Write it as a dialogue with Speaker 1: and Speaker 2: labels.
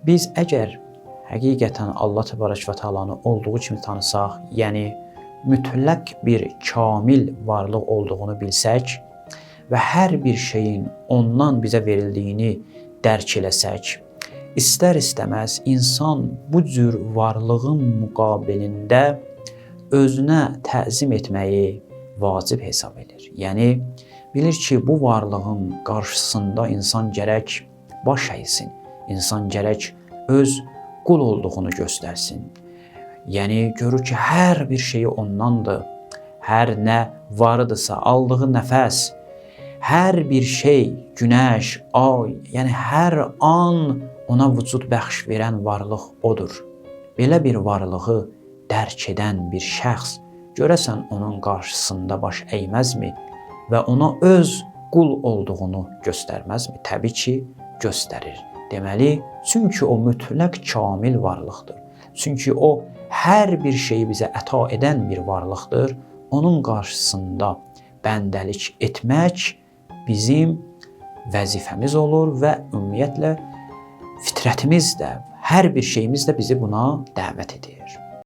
Speaker 1: Biz əgər həqiqətən Allah Təbarək və Təalanı olduğu kimi tanısaq, yəni mütləq bir kamil varlıq olduğunu bilsək və hər bir şeyin ondan bizə verildiyini dərk eləsək, istər-istəməz insan bu cür varlığın müqabilində özünə təzim etməyi vacib hesab edir. Yəni, bilir ki, bu varlığın qarşısında insan gərək baş əysin, insan gərək öz qul olduğunu göstərsin. Yəni, görür ki, hər bir şeyi ondandır, hər nə varıdırsa, aldığı nəfəs, hər bir şey, günəş, ay, yəni hər an ona vücud bəxş verən varlıq odur. Belə bir varlığı dərk edən bir şəxs görəsən onun qarşısında baş əyməzmi və ona öz qul olduğunu göstərməzmi? Təbii ki, göstərir. Deməli, çünki o mütləq kamil varlıqdır. Çünki o hər bir şeyi bizə əta edən bir varlıqdır. Onun qarşısında bəndəlik etmək bizim vəzifəmiz olur və ümumiyyətlə fitrətimiz də, hər bir şeyimiz də bizi buna dəvət edir.